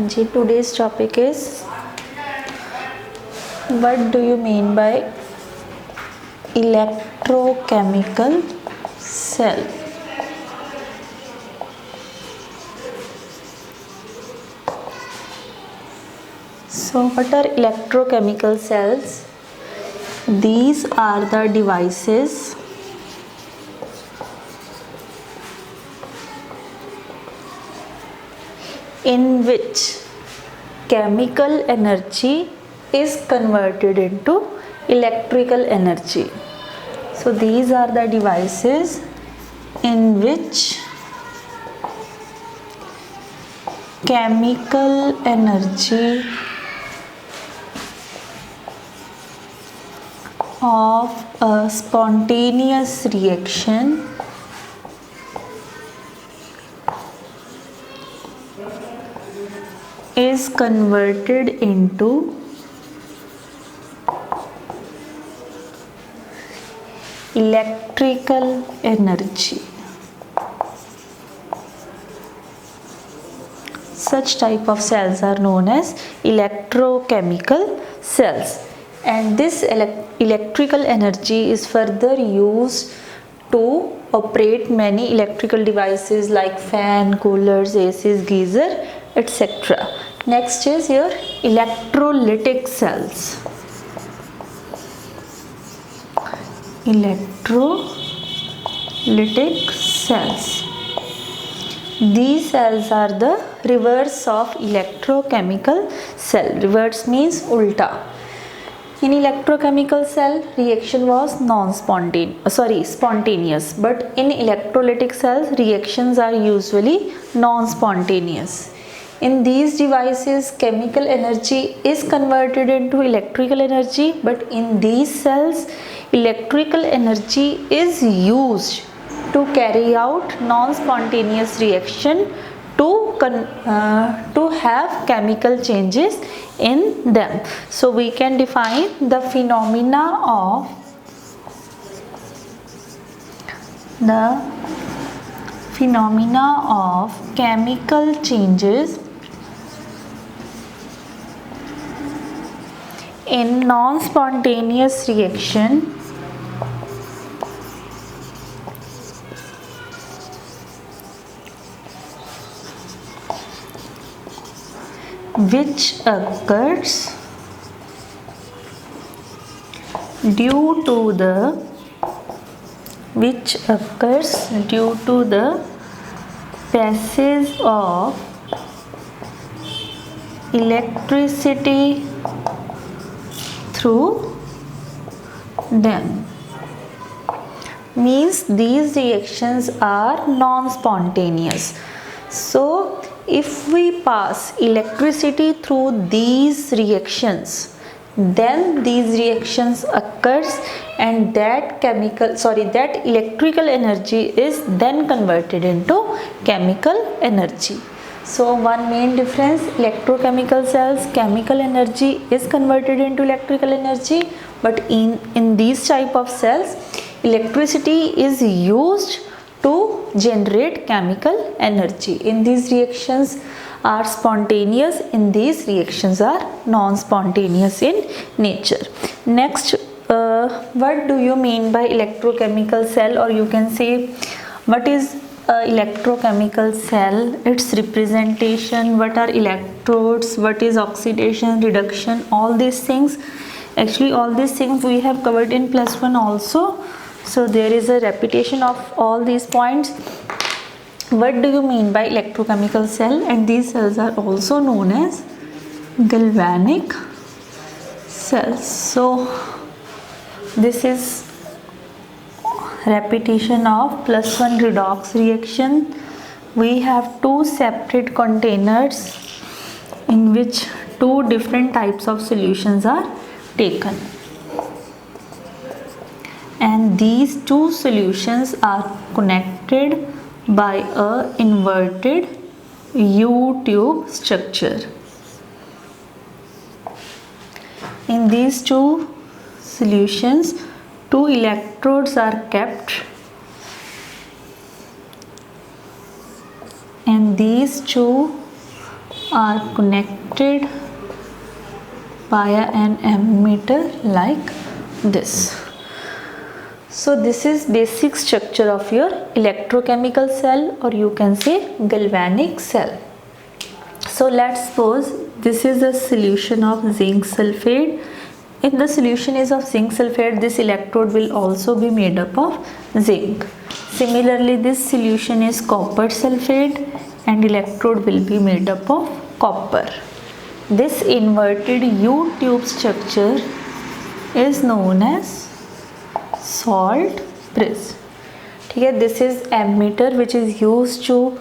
Ji, today's topic is what do you mean by electrochemical cell? So what are electrochemical cells? These are the devices in which chemical energy is converted into electrical energy. So these are the devices in which chemical energy of a spontaneous reaction is converted into electrical energy. Such type of cells are known as electrochemical cells, and this electrical energy is further used to operate many electrical devices like fan, coolers, ACs, geyser, etc. Next is your electrolytic cells. Electrolytic cells. These cells are the reverse of electrochemical cell. Reverse means ulta. In electrochemical cell, reaction was spontaneous, but in electrolytic cells, reactions are usually non-spontaneous. In these devices, chemical energy is converted into electrical energy, but in these cells, electrical energy is used to carry out non-spontaneous reaction to have chemical changes in them. So we can define the phenomena of chemical changes in non-spontaneous reaction which occurs due to the passage of electricity through them. Means these reactions are non-spontaneous. So if we pass electricity through these reactions, then these reactions occurs and that electrical energy is then converted into chemical energy. So one main difference, electrochemical cells, chemical energy is converted into electrical energy, but in these type of cells, electricity is used to generate chemical energy. In these reactions are spontaneous, in these reactions are non-spontaneous in nature. Next, what do you mean by electrochemical cell, or you can say what is electrochemical cell, its representation, what are electrodes, what is oxidation, reduction, all these things. Actually all these things we have covered in +1 also. So there is a repetition of all these points. What do you mean by electrochemical cell? And these cells are also known as galvanic cells. So this is repetition of +1 redox reaction. We have two separate containers in which two different types of solutions are taken, and these two solutions are connected by a inverted U-tube structure. In these two solutions, two electrodes are kept, and these two are connected via an ammeter like this. So this is basic structure of your electrochemical cell, or you can say galvanic cell. So let's suppose this is a solution of zinc sulfate. If the solution is of zinc sulfate, this electrode will also be made up of zinc. Similarly, this solution is copper sulfate and electrode will be made up of copper. This inverted U-tube structure is known as salt bridge. ठीक है, this is ammeter which is used to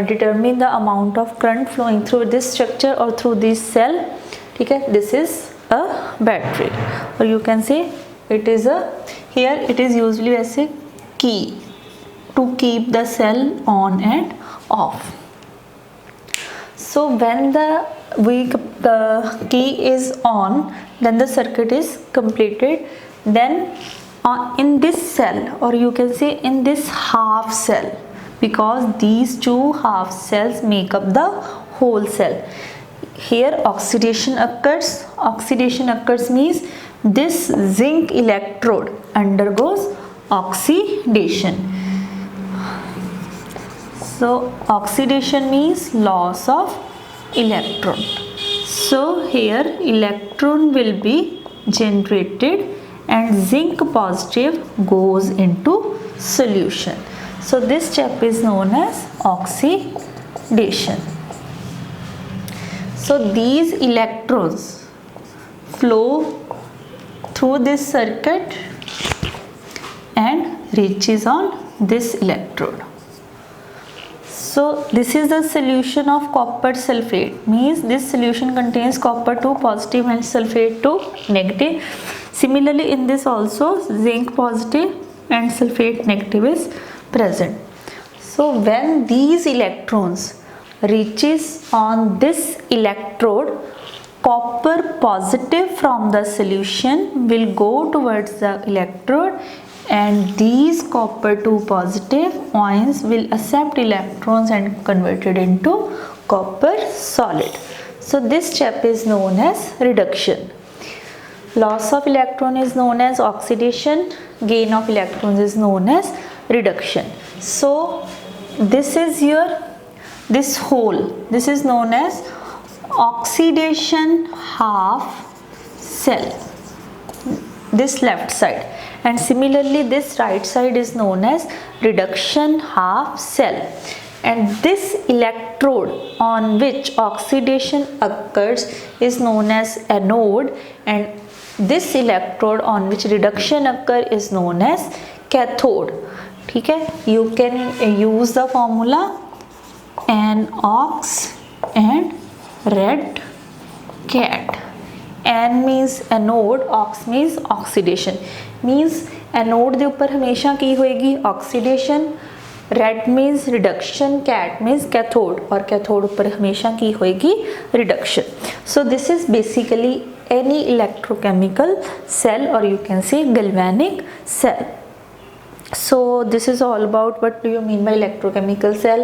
determine the amount of current flowing through this structure or through this cell. ठीक है, this is a battery, or you can say it is a, here it is usually as a key to keep the cell on and off. So when the key is on, then the circuit is completed. Then in this cell, or you can say in this half cell, because these two half cells make up the whole cell, here oxidation occurs. Oxidation occurs means this zinc electrode undergoes oxidation. So oxidation means loss of electron. So here electron will be generated and zinc positive goes into solution. So this step is known as oxidation. So these electrons flow through this circuit and reaches on this electrode. So this is the solution of copper sulfate, means this solution contains copper 2 positive and sulfate 2 negative. Similarly in this also zinc positive and sulfate negative is present. So when these electrons reaches on this electrode, copper positive from the solution will go towards the electrode, and these copper 2 positive ions will accept electrons and convert it into copper solid. So this step is known as reduction. Loss of electron is known as oxidation, gain of electrons is known as reduction. So this is your, this whole, this is known as oxidation half cell, this left side, and similarly this right side is known as reduction half cell. And this electrode on which oxidation occurs is known as anode, and this electrode on which reduction occurs is known as cathode. ठीक है, you can use the formula An-ox and red cat. An means anode, ox means oxidation, means anode ਦੇ ਉੱਪਰ ਹਮੇਸ਼ਾ ਕੀ ਹੋਏਗੀ oxidation, red means reduction, cat means cathode, और cathode ਉੱਪਰ ਹਮੇਸ਼ਾ ਕੀ ਹੋਏਗੀ reduction. So this is basically any electrochemical cell, or you can say galvanic cell. So this is all about what do you mean by electrochemical cell.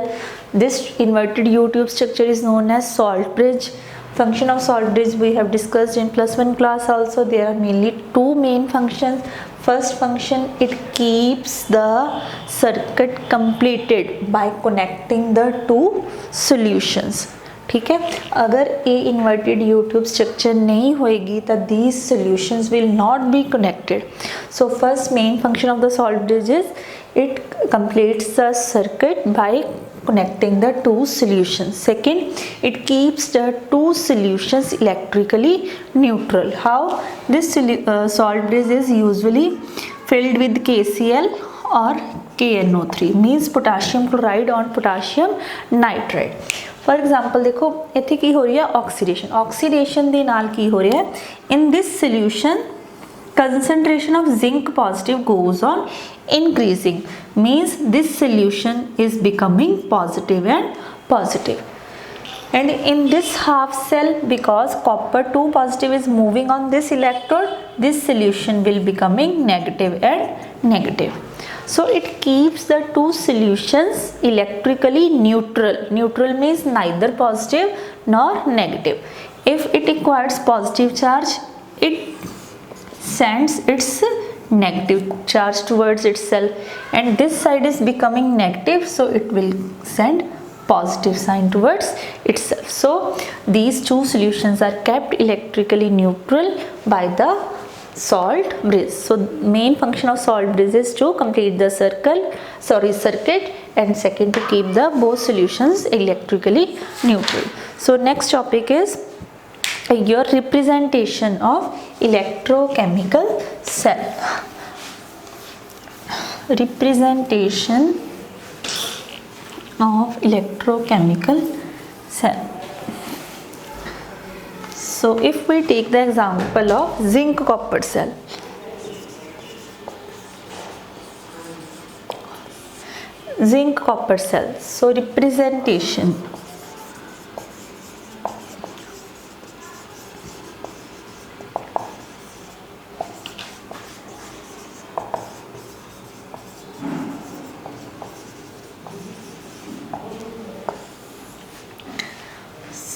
This inverted U-tube structure is known as salt bridge. Function of salt bridge we have discussed in +1 class also. There are mainly two main functions. First function, it keeps the circuit completed by connecting the two solutions. ठीक है, अगर ये inverted U-tube structure नहीं होएगी तो these solutions will not be connected. So first main function of the salt bridge is it completes the circuit by connecting the two solutions. Second, it keeps the two solutions electrically neutral. How? This salt bridge is usually filled with KCl or KNO3, means potassium chloride on potassium nitride. For example, देखो इत्थे की हो रही है oxidation. Oxidation दे नाल की हो रहा है, in this solution concentration of zinc positive goes on increasing, means this solution is becoming positive and positive. And in this half cell, because copper 2 positive is moving on this electrode, this solution will becoming negative and negative. So it keeps the two solutions electrically neutral. Neutral means neither positive nor negative. If it acquires positive charge, it sends its negative charge towards itself, and this side is becoming negative, so it will send positive sign towards itself. So these two solutions are kept electrically neutral by the salt bridge. So main function of salt bridge is to complete the circuit, and second to keep the both solutions electrically neutral. So next topic is your representation of electrochemical cell. Representation of electrochemical cell. So if we take the example of zinc copper cell, so representation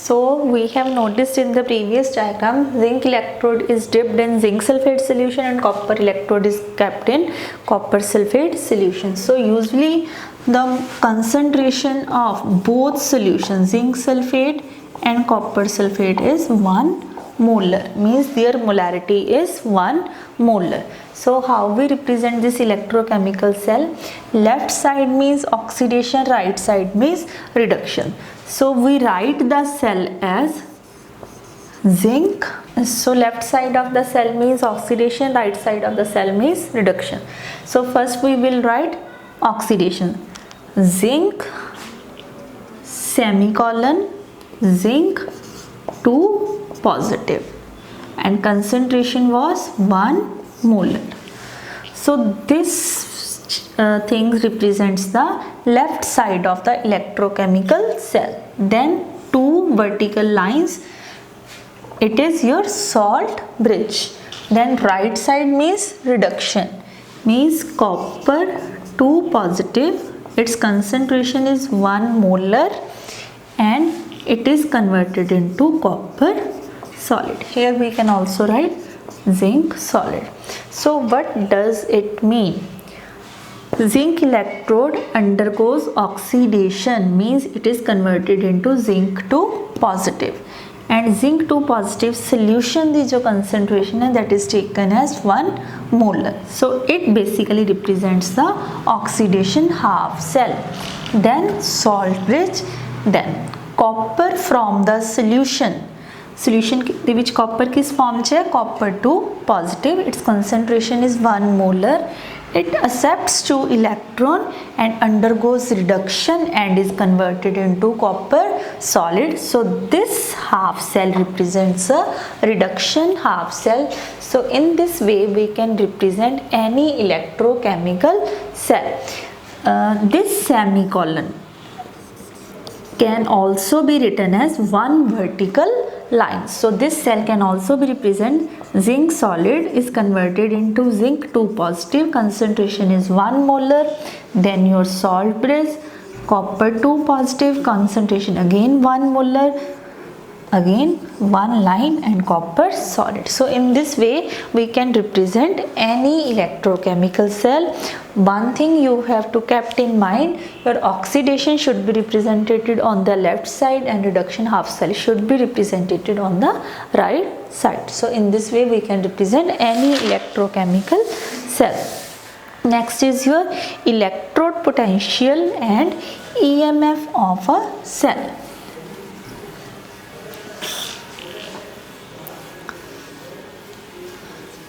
So we have noticed in the previous diagram, zinc electrode is dipped in zinc sulfate solution and copper electrode is kept in copper sulfate solution. So usually the concentration of both solutions, zinc sulfate and copper sulfate, is 1 molar, means their molarity is 1 molar. So how we represent this electrochemical cell? Left side means oxidation, right side means reduction. So we write the cell as zinc. So left side of the cell means oxidation, right side of the cell means reduction. So first we will write oxidation. Zinc semicolon zinc 2 positive, and concentration was 1 molar. So this thing represents the left side of the electrochemical cell. Then two vertical lines, it is your salt bridge. Then right side means reduction, means copper 2 positive, its concentration is 1 molar and it is converted into copper solid. Here we can also write zinc solid. So what does it mean? Zinc electrode undergoes oxidation, means it is converted into zinc 2 positive, and zinc 2 positive solution की जो concentration है that is taken as 1 molar. So it basically represents the oxidation half cell. Then salt bridge, then copper from the solution ਦੇ ਵਿੱਚ copper किस form ਚ है? Copper 2 positive, its concentration is 1 molar. It accepts 2 electron and undergoes reduction and is converted into copper solid. So this half cell represents a reduction half cell. So in this way we can represent any electrochemical cell. This semicolon can also be written as one vertical line. So this cell can also be represented. Zinc solid is converted into zinc 2 positive, concentration is 1 molar. Then your salt bridge, copper 2 positive, concentration again 1 molar, again one line, and copper solid. So in this way we can represent any electrochemical cell. One thing you have to keep in mind, your oxidation should be represented on the left side and reduction half cell should be represented on the right side. So in this way we can represent any electrochemical cell. Next is your electrode potential and EMF of a cell.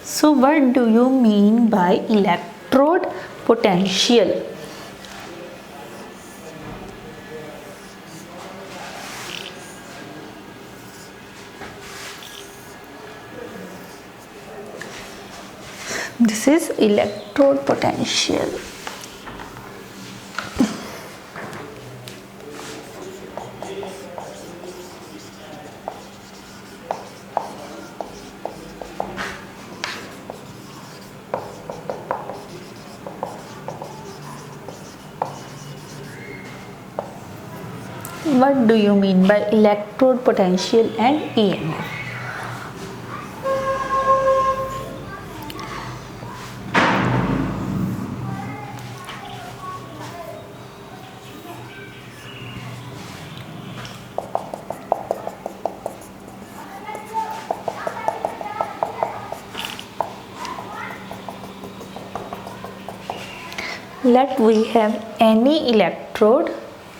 So what do you mean by electrode potential? This is electrode potential. What do you mean by electrode potential and EMF? Let we have any electrode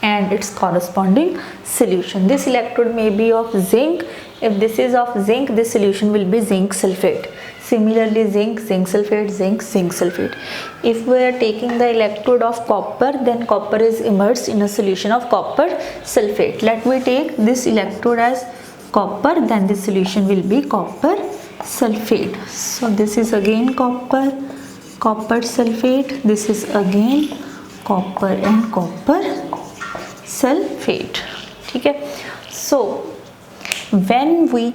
and its corresponding solution. This electrode may be of zinc. If this is of zinc, this solution will be zinc sulfate. Similarly, zinc, zinc sulfate, zinc, zinc sulfate. If we are taking the electrode of copper, then copper is immersed in a solution of copper sulfate. Let we take this electrode as copper, then this solution will be copper sulfate. So this is again copper sulfate, this is again copper and copper sulfate. Okay, so when we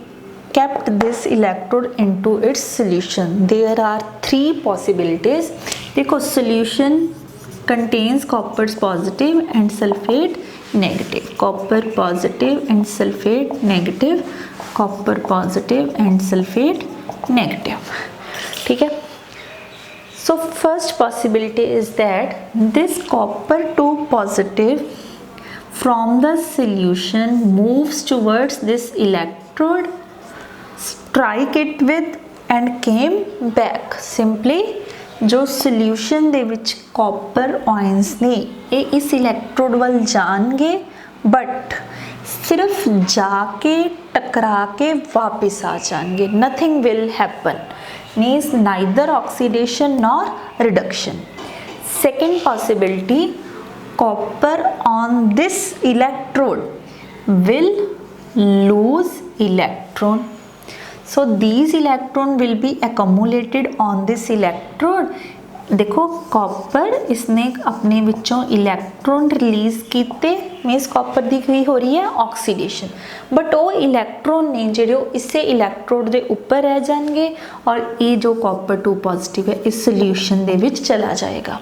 kept this electrode into its solution, there are three possibilities. Because solution contains copper positive and sulfate negative, copper positive and sulfate negative, copper positive and sulfate negative. Okay. So first possibility is that this copper 2 positive from the solution moves towards this electrode, strike it with and came back. Simply जो solution ਦੇ ਵਿੱਚ copper ions ਨੇ ਇਹ ਇਸ electrode ਵੱਲ ਜਾਣਗੇ but सिर्फ जाके टकरा के वापस आ जाएंगे. Nothing will happen. Means neither oxidation nor reduction. Second possibility, copper on this electrode will lose electron. So these electron will be accumulated on this electrode. देखो कॉपर इसने अपने विचों इलेक्ट्रॉन रिलीज किते, मीनस कॉपर दी की हो रही है ऑक्सीडेशन, बट वो इलेक्ट्रॉन ने जो इसे इलेक्ट्रोड के ऊपर रह जाएंगे और ये जो कॉपर 2 पॉजिटिव है इस सोल्यूशन दे विच चला जाएगा.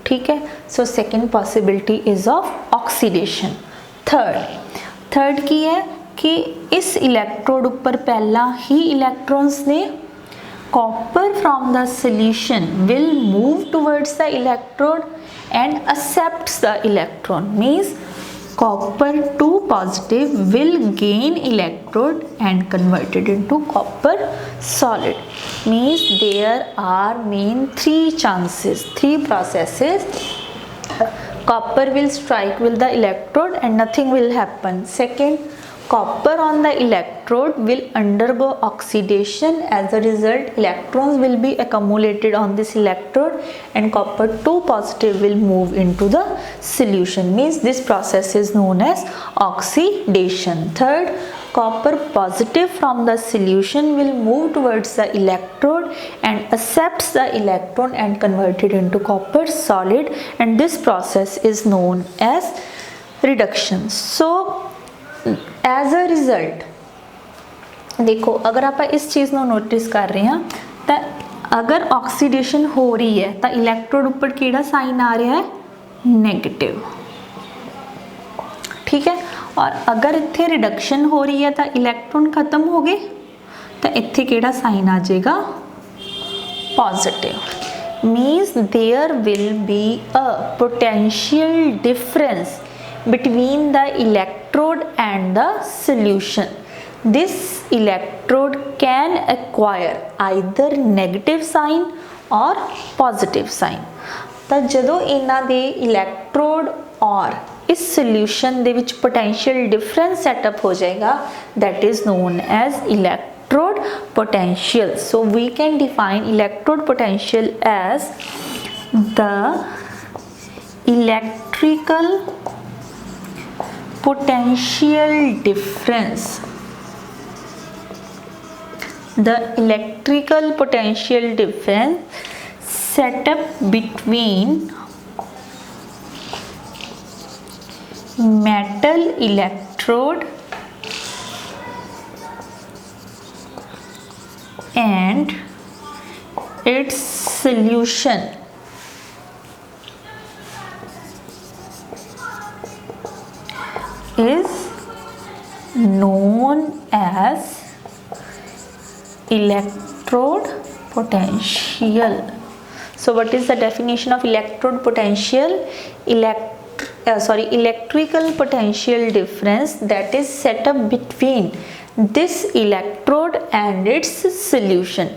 ठीक है. So second possibility is of oxidation. Third की है कि इस इलेक्ट्रोड ऊपर पहला ही इलेक्ट्रॉन्स ने copper from the solution will move towards the electrode and accepts the electron. Means copper 2 positive will gain electrode and convert it into copper solid. Means there are main three processes. Copper will strike with the electrode and nothing will happen. Second, copper on the electrode will undergo oxidation. As a result, electrons will be accumulated on this electrode and copper 2 positive will move into the solution. Means this process is known as oxidation. Third, copper positive from the solution will move towards the electrode and accepts the electron and convert it into copper solid, and this process is known as reduction. So as a result देखो अगर आप इस चीज़ को notice कर रहे हैं तो अगर ऑक्सीडेशन हो रही है तो इलैक्ट्रोड ऊपर किहड़ा साइन आ रहा है नेगेटिव. ठीक है. और अगर इत्थे रिडक्शन हो रही है तो इलैक्ट्रॉन खत्म हो गए तो इत्थे किहड़ा साइन आ जाएगा positive. Means there will be a potential difference between the electrode and the solution. This electrode can acquire either negative sign or positive sign. तो जदों इन्हां दे electrode और इस solution दे विच potential difference setup हो जाएगा, that is known as electrode potential. So we can define electrode potential as the electrical potential difference. The electrical potential difference set up between metal electrode and its solution. is known as electrode potential. So what is the definition of electrode potential? Electrical potential difference that is set up between this electrode and its solution.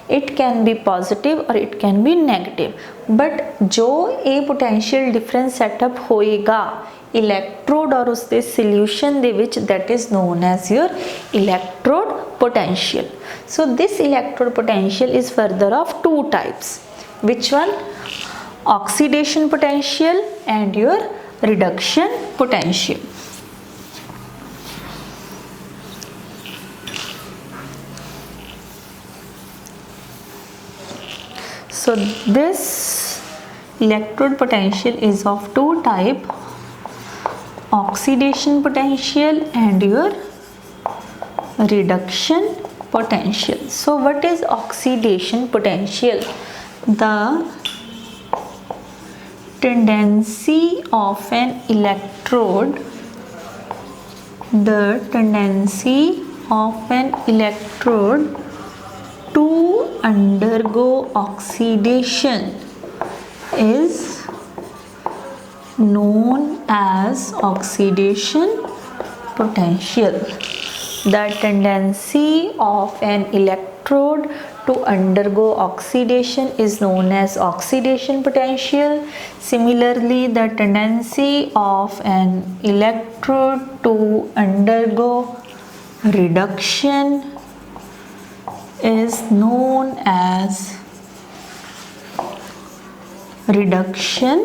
It can be positive or it can be negative, but जो ये potential difference set up होएगा electrode और उसके solution they which, that is known as your electrode potential. So this electrode potential is further of two types. Which one? Oxidation potential and your reduction potential. So this electrode potential is of two type, oxidation potential and your reduction potential. So what is oxidation potential? The tendency of an electrode to undergo oxidation is known as oxidation potential. The tendency of an electrode to undergo oxidation is known as oxidation potential. Similarly, the tendency of an electrode to undergo reduction is known as reduction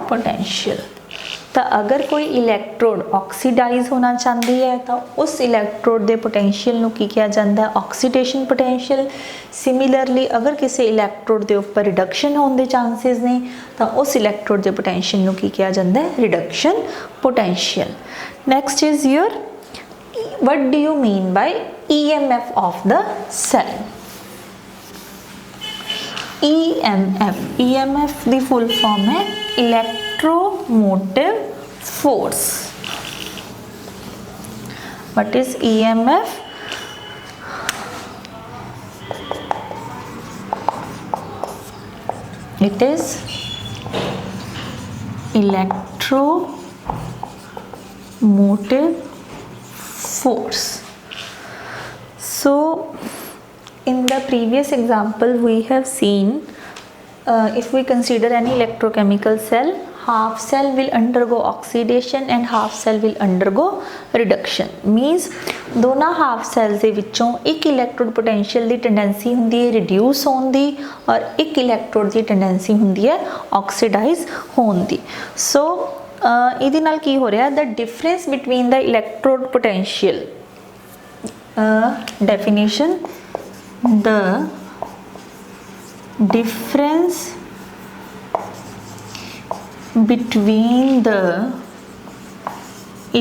potential. तो अगर कोई इलैक्ट्रोड oxidise होना चाहती है तो उस इलैक्ट्रोड के potential नूं की किया जाता है? Oxidation potential. सिमिलरली अगर किसी इलैक्ट्रोड के उपर रिडक्शन होने के चांसेस ने तो उस इलैक्ट्रोड के पोटेंशियल नूं की किया जाता है? Reduction potential. Next is your, what do you mean by EMF of the cell? EMF दी फुल फॉर्म है electromotive force. What is EMF? It is electromotive force. So in the previous example we have seen, if we consider any electrochemical cell, half cell will undergo oxidation and half cell will undergo reduction. Means दोनों half cells ਦੇ ਵਿੱਚੋਂ एक electrode potential ਦੀ tendency ਹੁੰਦੀ है reduce होने ਦੀ और एक electrode ਦੀ tendency ਹੁੰਦੀ है oxidize होने ਦੀ. So ਇਹਦੇ ਨਾਲ ਕੀ ਹੋ ਰਿਹਾ? The difference between the electrode potential, definition, the difference between the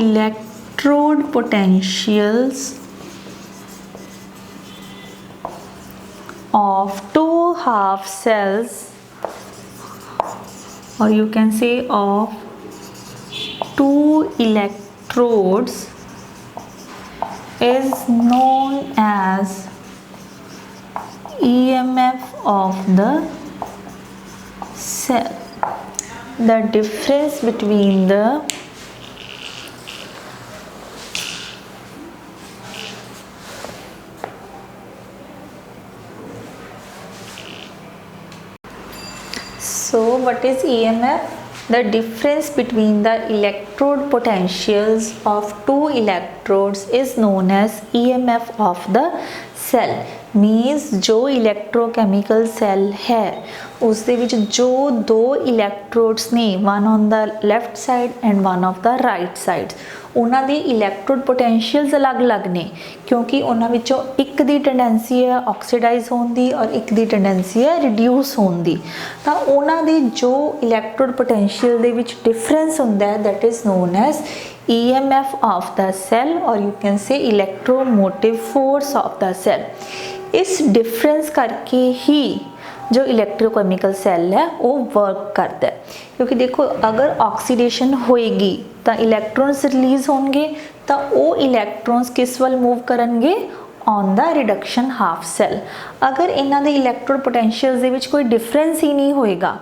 electrode potentials of two half cells, or you can say of two electrodes, is known as EMF of the cell. The difference between the so what is EMF? The difference between the electrode potentials of two electrodes is known as EMF of the cell. Means जो electrochemical cell है उसके विच जो दो electrodes ने, one on the left side and one of the right side, उन्हां दी electrode potentials अलग अलग ने क्योंकि उन्हां विचों एक दी टेंडेंसी है ऑक्सीडाइज होने दी और एक दी टेंडेंसी है रिड्यूस होने दी. तो उन्हां दी जो इलेक्ट्रोड पोटेंशियल दे विच डिफरेंस हुंदा है that is known as EMF of the cell, or you can say electromotive force of the cell. इस डिफरेंस करके ही जो इलैक्ट्रोकैमिकल सैल है वो वर्क करता है। क्योंकि देखो अगर ऑक्सीडेशन होएगी तो इलैक्ट्रॉन्स रिलीज़ होंगे, तो वो इलैक्ट्रॉन्स किस वाल मूव करनगे, on the reduction half cell. अगर इन्हां दे इलैक्ट्रोड पोटेंशियल्स दे विच कोई डिफरेंस ही नहीं होएगा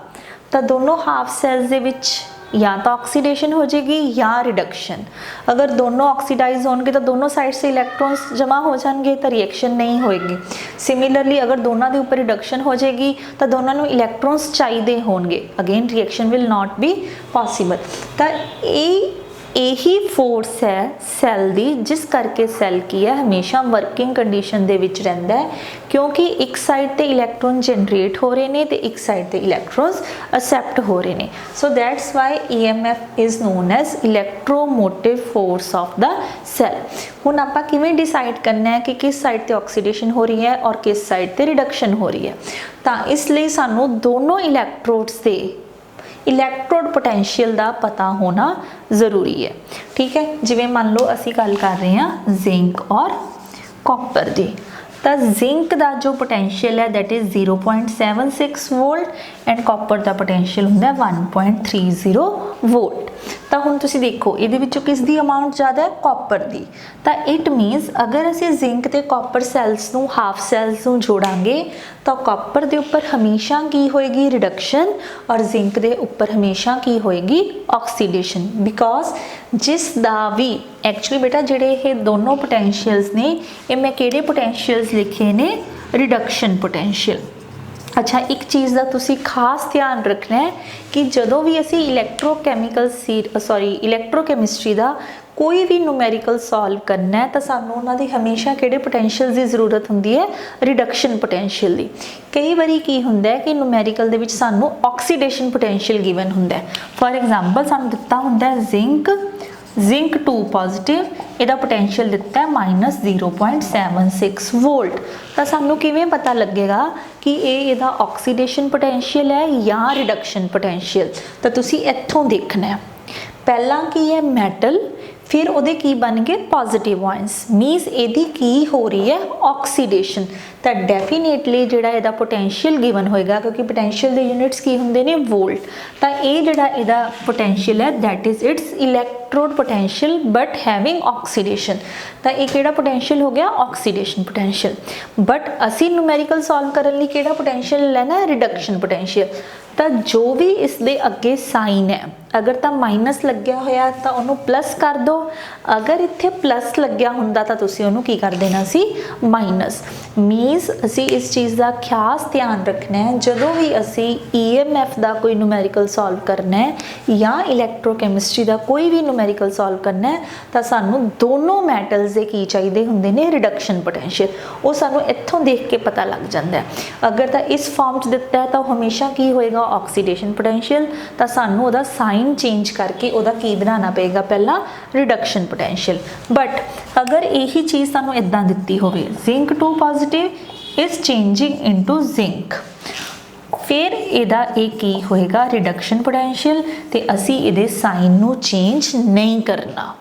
तो दोनों हाफ सैल्स दे विच या तो ऑक्सीडेशन हो जाएगी या रिडक्शन। अगर दोनों ऑक्सीडाइज होंगे तो दोनों साइड से इलैक्ट्रॉन्स जमा हो जाएंगे तो रिएक्शन नहीं होएगी। सिमिलरली अगर दोनों के ऊपर रिडक्शन हो जाएगी तो दोनों ਨੂੰ इलैक्ट्रॉन्स चाहिए होंगे, again reaction will not be possible. तो यही फोर्स है सैल दी जिस करके सैल की है हमेशा वर्किंग कंडीशन दे विच रहिंदा है, क्योंकि एक साइड ते इलैक्ट्रॉन जनरेट हो रहे ने ते एक साइड ते इलैक्ट्रॉन्स एक्सेप्ट हो रहे ने। So that's why EMF is known as electromotive force of the cell. हुण आपां किवें डिसाइड करना है कि किस साइड ते ऑक्सीडेशन हो रही है और किस साइड ते रिडक्शन हो रही है। तो इसलिए सानू दोनों इलैक्ट्रोड्स दे इलैक्ट्रोड पोटेंशियल का पता होना ज़रूरी है। ठीक है, जिवें मान लो असी गल कर रहे हैं जिंक और कॉपर की, तो जिंक का जो पोटेंशियल है that is 0.76 volt and copper का पोटेंशियल होंदा 1.30 वोल्ट। तो हुण तुसीं देखो इहदे विचों किस दी अमाउंट ज़्यादा है, कॉपर दी। तो इट मीनस अगर असी जिंक ते कॉपर सैल्स नूं हाफ सैल्स नूं जोड़ांगे तो कॉपर दे उपर हमेशा की होएगी, रिडक्शन, और जिंक दे उपर हमेशा की होएगी, ऑक्सीडेशन। बिकॉज जिस दा भी एक्चुअली बेटा जिहड़े ये दोनों पोटेंशियल्स ने ये मैं किहड़े पोटेंशियल्स लिखे ने, रिडक्शन पोटेंशियल। अच्छा एक चीज़ का तुसी खास ध्यान रखना है कि जदों भी असी इलैक्ट्रोकैमिस्ट्री का कोई भी न्यूमेरिकल सॉल्व करना है तो सानू उन्हां दी हमेशा किहड़े पोटेंशियल की जरूरत होंदी है, रिडक्शन पोटेंशियल की। कई बारी की हुंदा है कि न्यूमेरिकल दे विच सानू ऑक्सीडेशन पोटेंशियल गिवन हुंदा है। फॉर एग्जाम्पल सानू दिता हुंदा है जिंक 2 पॉजिटिव, इहदा पोटेंशियल दिता है -0.76 वोल्ट। तो सानू किवें पता लगेगा कि इहदा ऑक्सीडेशन पोटेंशियल है या रिडक्शन पोटेंशियल। तो तुसी इत्थों देखना है, पहला की है मैटल, फिर उहदे की बन गए पॉजिटिव आयंस, मीनस इहदी की हो रही है ऑक्सीडेशन। तो डेफिनेटली जिहड़ा इहदा पोटेंशियल गिवन होएगा, क्योंकि पोटेंशियल दे यूनिट्स की हुंदे ने वोल्ट, तो ये जिहड़ा इहदा पोटेंशियल है that is its electrode potential but having oxidation. तो ये किहड़ा पोटेंशियल हो गया, ऑक्सीडेशन पोटेंशियल। बट असी न्यूमेरिकल सॉल्व करने लई किहड़ा पोटेंशियल लेना है, रिडक्शन पोटेंशियल। तो जो भी इस दे अगे साइन है, अगर तो माइनस लग्या होया तो उन्होंने प्लस कर दो, अगर इत्थे प्लस लग्या हुंदा तो तुसी उन्होंने की कर देना सी, माइनस। मीनस असी इस चीज़ का खास ध्यान रखना है जदों भी असी EMF का कोई न्यूमेरिकल सॉल्व करना है या इलैक्ट्रोकैमिस्ट्री का कोई भी न्यूमेरिकल सॉल्व करना है तो सानू दोनों मैटल्स के की चाहिए होंदे ने, रिडक्शन पोटेंशियल। वो सानू इत्थों देख के पता लग जाता है। अगर तो इस फॉर्म च दिता है तो हमेशा की होएगा, ऑक्सीडेशन पोटेंशियल। तो सानू उहदा साइन चेंज करके उहदा की बनाना पेगा, पहला रिडक्शन पोटेंशियल। बट अगर यही चीज़ सानू इदां दित्ती होवे, zinc 2 positive is changing into zinc, फिर इहदा एक की होएगा रिडक्शन पोटेंशियल, ते असी इहदे साइन नू चेंज नहीं करना।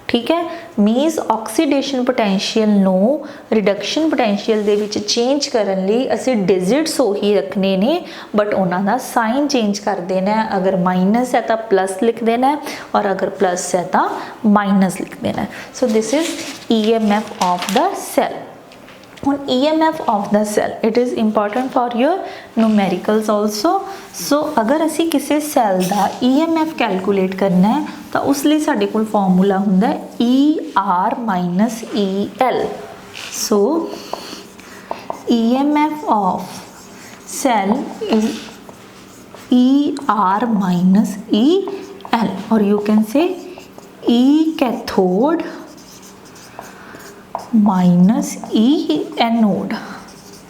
ठीक है, minus oxidation potential no reduction potential दे विच चेंज करन लई असी डिजिट्स ही रखने ने, बट उन्हां दा साइन चेंज कर देना है। अगर माइनस है तो प्लस लिख देना है, और अगर प्लस है तो माइनस लिख देना है। So this is EMF of the cell. ਹੁਣ EMF of the cell it is important for your numericals also. So अगर असी किसी सैल का EMF कैलकुलेट करना है तो उस लिए साडे कोल फॉर्मूला हुंदा है ER - EL। So EMF of cell is ER - EL, और you can say E cathode minus E anode.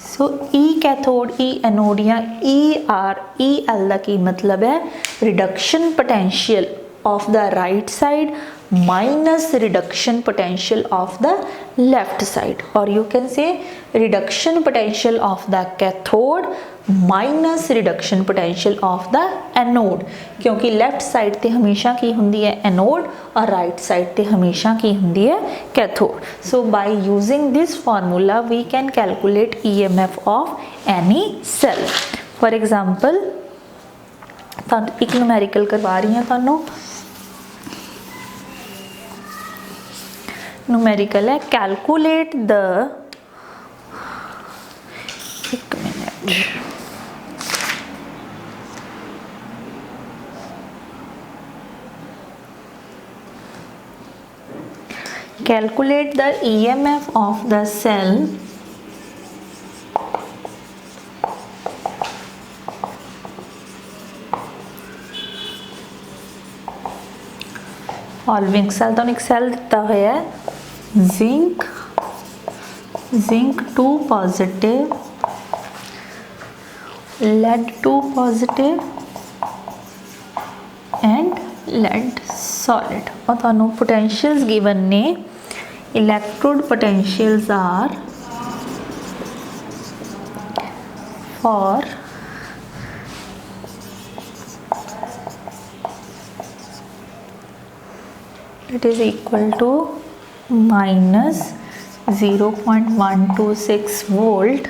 So E cathode, E anode या EL का की मतलब है reduction potential of the right side minus reduction potential of the left side, or you can say reduction potential of the cathode minus reduction potential of the anode, क्योंकि left side ते हमेशा की हुंदी है एनोड और right side ते हमेशा की हुंदी है cathode. So by using this formula we can calculate EMF of any cell. For example एक न्यूमेरिकल करवा रही हूँ तुहानू. न्यूमेरिकल है कैलकुलेट द, एक minute, calculate the EMF of the cell following cell. तो एक सेल दिता हुआ है zinc 2 positive, lead 2 positive and lead solid. और तुहानू पोटेंशियल्स गिवन ने, electrode potentials are for it is equal to minus 0.126 volt,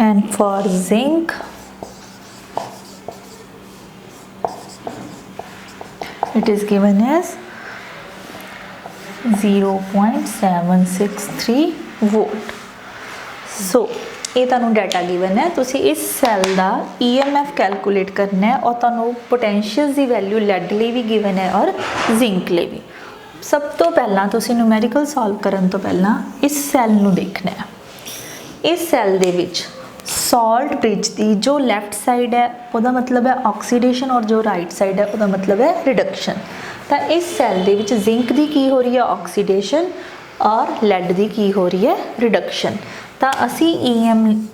and for zinc it is given as 0.763 volt. So ये तुहानू डाटा गिवन है, तुसी इस सैल का EMF calculate करना है और तुहानू पोटेंशियल की वैल्यू लैड लिए भी गिवन है और जिंक लिए भी. सब तो पहला तुसी न्यूमेरिकल सॉल्व करन तो पहला इस सैल नू देखना है. इस सैल दे विच सॉल्ट ब्रिज की जो लैफ्ट साइड है वह मतलब है ऑक्सीडेशन और जो राइट साइड है वह मतलब है रिडक्शन. तो इस सैल दे विच जिंक दी की हो रही है ऑक्सीडेशन और लैड दी की हो रही है रिडक्शन. तो असी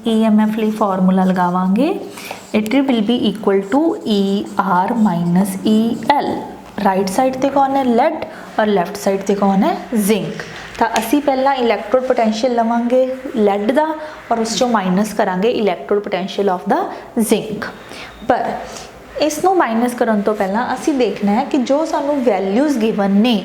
EMF लिए फार्मूला लगावांगे, it will be equal to ER minus EL. Right side ते कौन है लैड और लैफ्ट साइड ते कौन है जिंक. तो असी पहला इलैक्ट्रोड पोटेंशियल लवांगे लैड का और उस चों माइनस करांगे इलैक्ट्रोड पोटेंशियल ऑफ द जिंक. पर इसनों माइनस करन तो पहला असी देखना है कि जो सानू वैल्यूज़ गिवन ने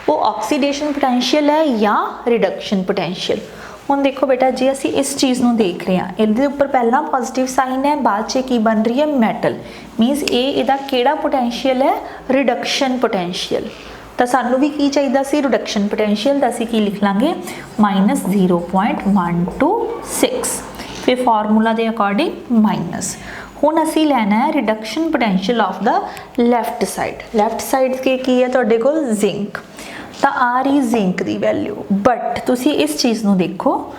वो ऑक्सीडेशन पोटेंशियल है या रिडक्शन पोटेंशियल. हुण देखो बेटा जी असी इस चीज़ नूं देख रहे हैं, इहदे उपर पहला पॉजिटिव साइन है, बाद च की बन रही है मैटल, मीनस इहदा किहड़ा पोटेंशियल है रिडक्शन पोटेंशियल. तो सानू भी की चाहिए सी रिडक्शन पोटेंशियल, तो असी की लिख लांगे माइनस 0.126, फिर फार्मूला के अकॉर्डिंग माइनस. हुण असी लेना है reduction potential of the left side. Left side के की है तुहाडे कोल जिंक, तो आ रही जिंक की वैल्यू. बट तुसी इस चीज़ नूं देखो,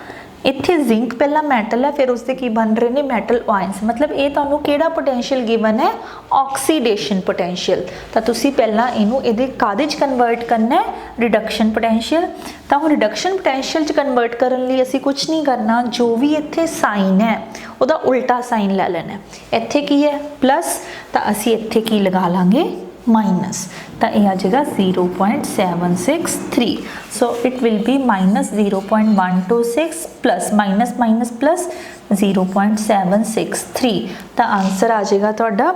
इत्थे जिंक पहला मैटल है, फिर उसके की बन रहे ने मैटल आयंस, मतलब ये तुहानू किहड़ा पोटेंशियल गिवन है ऑक्सीडेशन पोटेंशियल. तो तुसी पहला इनू इहदे कादे च कन्वर्ट करना है रिडक्शन पोटेंशियल. तो हुण रिडक्शन पोटेंशियल च कन्वर्ट करन लई असी कुछ नहीं करना, जो भी इत्थे साइन है उहदा उल्टा साइन ले लेना है. इत्थे की है प्लस, तो असी इत्थे की लगा लांगे माइनस. तो यह आ जाएगा 0.763. So it will B minus 0.126 plus minus minus plus 0.763. तो आंसर आ जाएगा तुहाडा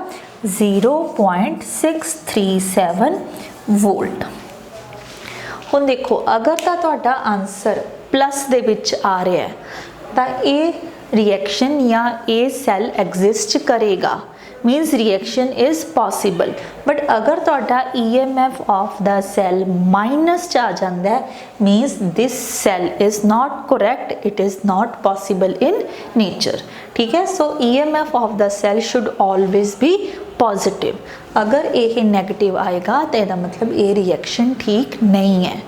0.637 वोल्ट. हुण देखो अगर तो तुहाडा आंसर प्लस दे विच आ रहा है तो ये रिएक्शन या ये सैल एग्जिस्ट करेगा, means reaction is possible. But अगर तुहाडा EMF of the cell minus च आ जाता है, means this cell is not correct, it is not possible in nature. ठीक है. So EMF of the cell should always be positive. अगर ये नेगेटिव आएगा तो यदा मतलब ये रिएक्शन ठीक नहीं है.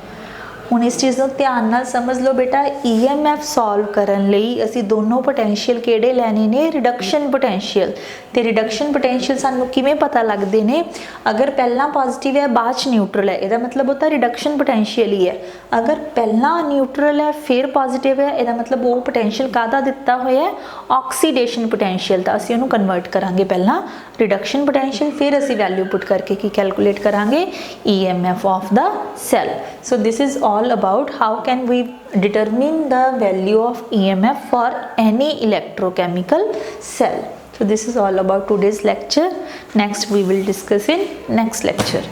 ਹੁਣ इस चीज़ को ध्यान नाल समझ लो बेटा, EMF सॉल्व करन लई असी दोनों पोटेंशियल किहड़े लैने ने, रिडक्शन पोटेंशियल ते रिडक्शन पोटेंशियल सानू किवें पता लगदे ने, अगर पहला पॉजिटिव है बाद च न्यूट्रल है इहदा मतलब वो तां रिडक्शन पोटेंशियल ही है, अगर पहला न्यूट्रल है फिर पॉजिटिव है इहदा मतलब वो पोटेंशियल काहदा दिता होया है, ऑक्सीडेशन पोटेंशियल, तां असी उहनूं कन्वर्ट करांगे पहला रिडक्शन पोटेंशियल, फिर असी वैल्यू पुट करके की कैलकुलेट करांगे EMF of the cell. So this is all about how can we determine the value of EMF for any electrochemical cell. So this is all about today's lecture. Next we will discuss in next lecture.